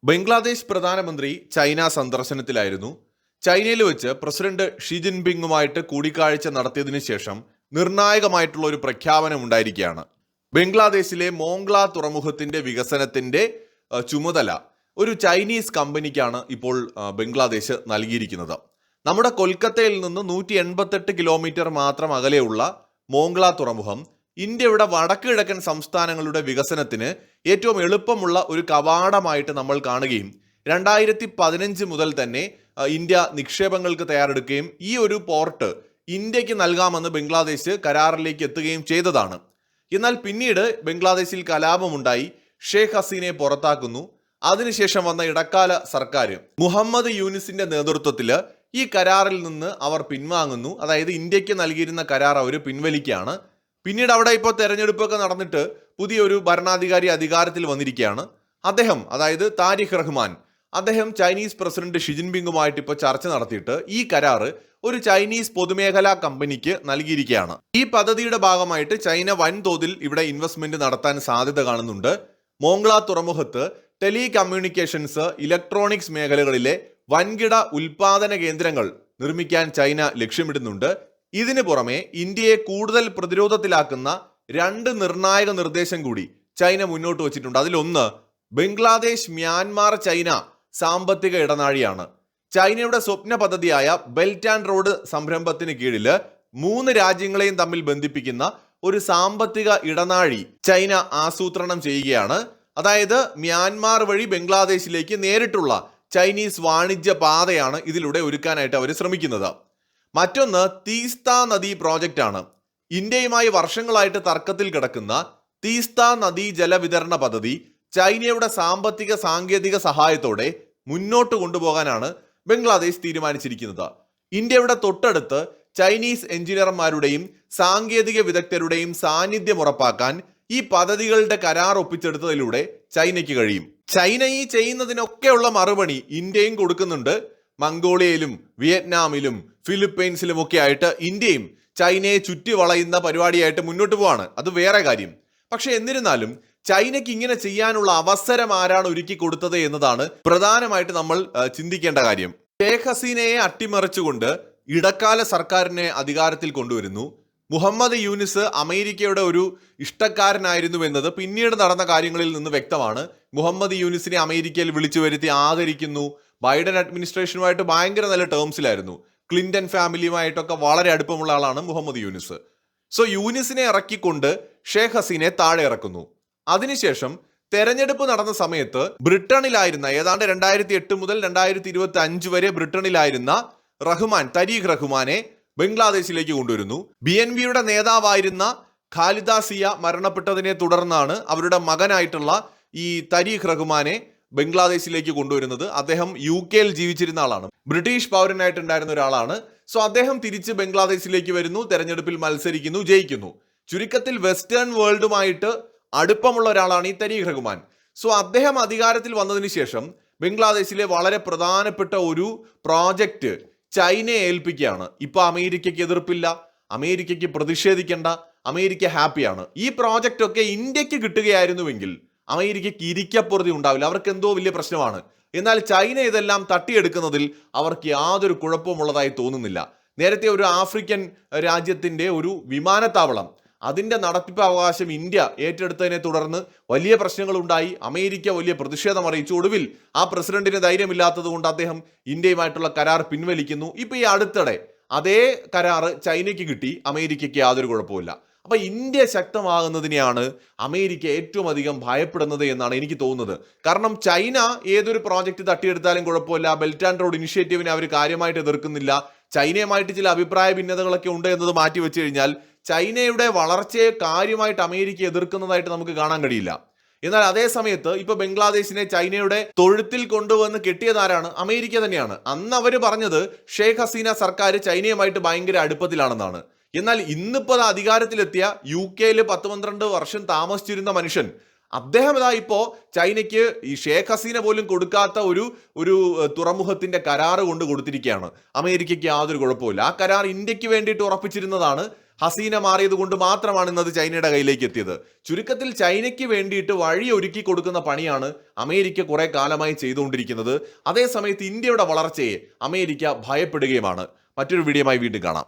ബംഗ്ലാദേശ് പ്രധാനമന്ത്രി ചൈന സന്ദർശനത്തിലായിരുന്നു. ചൈനയിൽ വെച്ച് പ്രസിഡന്റ് ഷി ജിൻപിങ്ങുമായിട്ട് കൂടിക്കാഴ്ച നടത്തിയതിനു ശേഷം നിർണായകമായിട്ടുള്ള ഒരു പ്രഖ്യാപനം ഉണ്ടായിരിക്കുകയാണ്. ബംഗ്ലാദേശിലെ മോംഗ്ല തുറമുഖത്തിന്റെ വികസനത്തിന്റെ ചുമതല ഒരു ചൈനീസ് കമ്പനിക്കാണ് ഇപ്പോൾ ബംഗ്ലാദേശ് നൽകിയിരിക്കുന്നത്. നമ്മുടെ കൊൽക്കത്തയിൽ നിന്ന് 188 കിലോമീറ്റർ മാത്രം അകലെയുള്ള മോംഗ്ല തുറമുഖം ഇന്ത്യയുടെ വടക്ക് കിഴക്കൻ സംസ്ഥാനങ്ങളുടെ വികസനത്തിന് ഏറ്റവും എളുപ്പമുള്ള ഒരു കവാടമായിട്ട് നമ്മൾ കാണുകയും 2015 മുതൽ തന്നെ ഇന്ത്യ നിക്ഷേപങ്ങൾക്ക് തയ്യാറെടുക്കുകയും ഈ ഒരു പോർട്ട് ഇന്ത്യക്ക് നൽകാമെന്ന് ബംഗ്ലാദേശ് കരാറിലേക്ക് എത്തുകയും ചെയ്തതാണ്. എന്നാൽ പിന്നീട് ബംഗ്ലാദേശിൽ കലാപമുണ്ടായി, ഷേഖ് ഹസീനയെ പുറത്താക്കുന്നു. അതിനുശേഷം വന്ന ഇടക്കാല സർക്കാർ മുഹമ്മദ് യൂനിസിന്റെ നേതൃത്വത്തിൽ ഈ കരാറിൽ നിന്ന് അവർ പിൻവാങ്ങുന്നു. അതായത് ഇന്ത്യക്ക് നൽകിയിരുന്ന കരാർ അവർ പിൻവലിക്കുകയാണ്. പിന്നീട് അവിടെ ഇപ്പോൾ തെരഞ്ഞെടുപ്പൊക്കെ നടന്നിട്ട് പുതിയൊരു ഭരണാധികാരി അധികാരത്തിൽ വന്നിരിക്കുകയാണ്. അദ്ദേഹം, അതായത് താരിഖ് റഹ്മാൻ, അദ്ദേഹം ചൈനീസ് പ്രസിഡന്റ് ഷി ജിൻപിങ്ങുമായിട്ട് ഇപ്പോൾ ചർച്ച നടത്തിയിട്ട് ഈ കരാറ് ഒരു ചൈനീസ് പൊതുമേഖലാ കമ്പനിക്ക് നൽകിയിരിക്കുകയാണ്. ഈ പദ്ധതിയുടെ ഭാഗമായിട്ട് ചൈന വൻതോതിൽ ഇവിടെ ഇൻവെസ്റ്റ്മെന്റ് നടത്താൻ സാധ്യത കാണുന്നുണ്ട്. മോംഗ്ല തുറമുഖത്ത് ടെലി കമ്മ്യൂണിക്കേഷൻസ്, ഇലക്ട്രോണിക്സ് മേഖലകളിലെ വൻകിട ഉൽപാദന കേന്ദ്രങ്ങൾ നിർമ്മിക്കാൻ ചൈന ലക്ഷ്യമിടുന്നുണ്ട്. ഇതിനു പുറമെ ഇന്ത്യയെ കൂടുതൽ പ്രതിരോധത്തിലാക്കുന്ന 2 നിർണായക നിർദ്ദേശം കൂടി ചൈന മുന്നോട്ട് വച്ചിട്ടുണ്ട്. അതിലൊന്ന് ബംഗ്ലാദേശ് മ്യാൻമാർ ചൈന സാമ്പത്തിക ഇടനാഴിയാണ്. ചൈനയുടെ സ്വപ്ന പദ്ധതിയായ ബെൽറ്റ് ആൻഡ് റോഡ് സംരംഭത്തിന് കീഴിൽ 3 രാജ്യങ്ങളെയും തമ്മിൽ ബന്ധിപ്പിക്കുന്ന ഒരു സാമ്പത്തിക ഇടനാഴി ചൈന ആസൂത്രണം ചെയ്യുകയാണ്. അതായത് മ്യാൻമാർ വഴി ബംഗ്ലാദേശിലേക്ക് നേരിട്ടുള്ള ചൈനീസ് വാണിജ്യ പാതയാണ് ഇതിലൂടെ ഒരുക്കാനായിട്ട് അവർ ശ്രമിക്കുന്നത്. മറ്റൊന്ന് തീസ്ത നദി പ്രോജക്റ്റ് ആണ്. ഇന്ത്യയുമായി വർഷങ്ങളായിട്ട് തർക്കത്തിൽ കിടക്കുന്ന തീസ്ത നദീ ജലവിതരണ പദ്ധതി ചൈനയുടെ സാമ്പത്തിക സാങ്കേതിക സഹായത്തോടെ മുന്നോട്ട് കൊണ്ടുപോകാനാണ് ബംഗ്ലാദേശ് തീരുമാനിച്ചിരിക്കുന്നത്. ഇന്ത്യയുടെ തൊട്ടടുത്ത് ചൈനീസ് എഞ്ചിനീയർമാരുടെയും സാങ്കേതിക വിദഗ്ധരുടെയും സാന്നിധ്യം ഉറപ്പാക്കാൻ ഈ പദ്ധതികളുടെ കരാർ ഒപ്പിച്ചെടുത്തതിലൂടെ ചൈനയ്ക്ക് കഴിയും. ചൈന ഈ ചെയ്യുന്നതിനൊക്കെയുള്ള മറുപടി ഇന്ത്യയും കൊടുക്കുന്നുണ്ട്. മംഗോളിയയിലും വിയറ്റ്നാമിലും ഫിലിപ്പൈൻസിലും ഒക്കെ ആയിട്ട് ഇന്ത്യയും ചൈനയെ ചുറ്റി വളയുന്ന പരിപാടിയായിട്ട് മുന്നോട്ട് പോവാണ്. അത് വേറെ കാര്യം. പക്ഷെ എന്നിരുന്നാലും ചൈനയ്ക്ക് ഇങ്ങനെ ചെയ്യാനുള്ള അവസരം ആരാണ് ഒരുക്കി കൊടുത്തത് എന്നതാണ് പ്രധാനമായിട്ട് നമ്മൾ ചിന്തിക്കേണ്ട കാര്യം. ഷേഖ് ഹസീനയെ അട്ടിമറിച്ചുകൊണ്ട് ഇടക്കാല സർക്കാരിനെ അധികാരത്തിൽ കൊണ്ടുവരുന്നു. മുഹമ്മദ് യൂനിസ് അമേരിക്കയുടെ ഒരു ഇഷ്ടക്കാരനായിരുന്നു എന്നത് പിന്നീട് നടന്ന കാര്യങ്ങളിൽ നിന്ന് വ്യക്തമാണ്. മുഹമ്മദ് യൂനിസിനെ അമേരിക്കയിൽ വിളിച്ചു വരുത്തി ആദരിക്കുന്നു. ബൈഡൻ അഡ്മിനിസ്ട്രേഷനുമായിട്ട് ഭയങ്കര നല്ല ടേംസിലായിരുന്നു. ക്ലിന്റൺ ഫാമിലിയുമായിട്ടൊക്കെ വളരെ അടുപ്പമുള്ള ആളാണ് മുഹമ്മദ് യൂനിസ്. സോ യൂനിസിനെ ഇറക്കിക്കൊണ്ട് ഷേഖ് ഹസീനെ താഴെ ഇറക്കുന്നു. അതിനുശേഷം തെരഞ്ഞെടുപ്പ് നടന്ന സമയത്ത് ബ്രിട്ടനിലായിരുന്ന ഏതാണ്ട് 2008 മുതൽ 2025 വരെ ബ്രിട്ടനിലായിരുന്ന താരിഖ് റഹ്മാനെ ബംഗ്ലാദേശിലേക്ക് കൊണ്ടുവരുന്നു. BNPയുടെ നേതാവായിരുന്ന ഖാലിദ സിയ മരണപ്പെട്ടതിനെ തുടർന്നാണ് അവരുടെ മകനായിട്ടുള്ള ഈ താരിഖ് റഹ്മാനെ ബംഗ്ലാദേശിലേക്ക് കൊണ്ടുവരുന്നത്. അദ്ദേഹം UK ജീവിച്ചിരുന്ന ആളാണ്, ബ്രിട്ടീഷ് പൗരനായിട്ടുണ്ടായിരുന്ന ഒരാളാണ്. സോ അദ്ദേഹം തിരിച്ച് ബംഗ്ലാദേശിലേക്ക് വരുന്നു, തെരഞ്ഞെടുപ്പിൽ മത്സരിക്കുന്നു, ജയിക്കുന്നു. ചുരുക്കത്തിൽ വെസ്റ്റേൺ വേൾഡുമായിട്ട് അടുപ്പമുള്ള ഒരാളാണ് ഈ താരിഖ് റഹ്മാൻ. സോ അദ്ദേഹം അധികാരത്തിൽ വന്നതിന് ശേഷം ബംഗ്ലാദേശിലെ വളരെ പ്രധാനപ്പെട്ട ഒരു പ്രോജക്റ്റ് ചൈനയെ ഏൽപ്പിക്കുകയാണ്. ഇപ്പൊ അമേരിക്കയ്ക്ക് എതിർപ്പില്ല, അമേരിക്കയ്ക്ക് പ്രതിഷേധിക്കേണ്ട, അമേരിക്ക ഹാപ്പിയാണ്. ഈ പ്രോജക്റ്റ് ഒക്കെ ഇന്ത്യക്ക് കിട്ടുകയായിരുന്നുവെങ്കിൽ അമേരിക്കയ്ക്ക് ഇരിക്കപ്പുറതി ഉണ്ടാവില്ല, അവർക്ക് എന്തോ വലിയ പ്രശ്നമാണ്. എന്നാൽ ചൈന ഇതെല്ലാം തട്ടിയെടുക്കുന്നതിൽ അവർക്ക് യാതൊരു കുഴപ്പമുള്ളതായി തോന്നുന്നില്ല. നേരത്തെ ഒരു ആഫ്രിക്കൻ രാജ്യത്തിന്റെ ഒരു വിമാനത്താവളം, അതിന്റെ നടത്തിപ്പ് അവകാശം ഇന്ത്യ ഏറ്റെടുത്തതിനെ തുടർന്ന് വലിയ പ്രശ്നങ്ങളുണ്ടായി. അമേരിക്ക വലിയ പ്രതിഷേധം അറിയിച്ചു. ഒടുവിൽ ആ പ്രസിഡന്റിന് ധൈര്യമില്ലാത്തത് കൊണ്ട് അദ്ദേഹം ഇന്ത്യയുമായിട്ടുള്ള കരാർ പിൻവലിക്കുന്നു. ഇപ്പൊ ഈ അടുത്തിടെ അതേ കരാറ് ചൈനയ്ക്ക് കിട്ടി, അമേരിക്കയ്ക്ക് യാതൊരു കുഴപ്പമില്ല. അപ്പൊ ഇന്ത്യ ശക്തമാകുന്നതിനെയാണ് അമേരിക്ക ഏറ്റവും അധികം ഭയപ്പെടുന്നത് എന്നാണ് എനിക്ക് തോന്നുന്നത്. കാരണം ചൈന ഏതൊരു പ്രോജക്റ്റ് തട്ടിയെടുത്താലും കുഴപ്പമില്ല, ബെൽറ്റ് ആൻഡ് റോഡ് ഇനിഷ്യേറ്റീവിനെ അവർ കാര്യമായിട്ട് എതിർക്കുന്നില്ല. ചൈനയുമായിട്ട് ചില അഭിപ്രായ ഭിന്നതകളൊക്കെ ഉണ്ട് എന്നത് മാറ്റി വെച്ച് കഴിഞ്ഞാൽ ചൈനയുടെ വളർച്ചയെ കാര്യമായിട്ട് അമേരിക്ക എതിർക്കുന്നതായിട്ട് നമുക്ക് കാണാൻ കഴിയില്ല. എന്നാൽ അതേ സമയത്ത് ഇപ്പൊ ബംഗ്ലാദേശിനെ ചൈനയുടെ തൊഴുത്തിൽ കൊണ്ടുവന്ന് കെട്ടിയതാരാണ്? അമേരിക്ക തന്നെയാണ്. അന്ന് അവര് പറഞ്ഞത് ഷേഖ് ഹസീന സർക്കാർ ചൈനയുമായിട്ട് ഭയങ്കര അടുപ്പത്തിലാണെന്നാണ്. എന്നാൽ ഇന്നിപ്പോൾ അധികാരത്തിലെത്തിയ UK 10-12 വർഷം താമസിച്ചിരുന്ന മനുഷ്യൻ, അദ്ദേഹം ഇപ്പോ ചൈനയ്ക്ക് ഈ ഷേഖ് ഹസീന പോലും കൊടുക്കാത്ത ഒരു തുറമുഖത്തിന്റെ കരാറ് കൊണ്ട് കൊടുത്തിരിക്കുകയാണ്. അമേരിക്കയ്ക്ക് യാതൊരു കുഴപ്പമില്ല. ആ കരാർ ഇന്ത്യക്ക് വേണ്ടിയിട്ട് ഉറപ്പിച്ചിരുന്നതാണ്. ഹസീന മാറിയത് കൊണ്ട് മാത്രമാണ് ഇന്നത് ചൈനയുടെ കയ്യിലേക്ക് എത്തിയത്. ചുരുക്കത്തിൽ ചൈനയ്ക്ക് വേണ്ടിയിട്ട് വഴി ഒരുക്കി കൊടുക്കുന്ന പണിയാണ് അമേരിക്ക കുറെ കാലമായി ചെയ്തുകൊണ്ടിരിക്കുന്നത്. അതേസമയത്ത് ഇന്ത്യയുടെ വളർച്ചയെ അമേരിക്ക ഭയപ്പെടുകയുമാണ്. മറ്റൊരു വീഡിയോയുമായി വീണ്ടും കാണാം.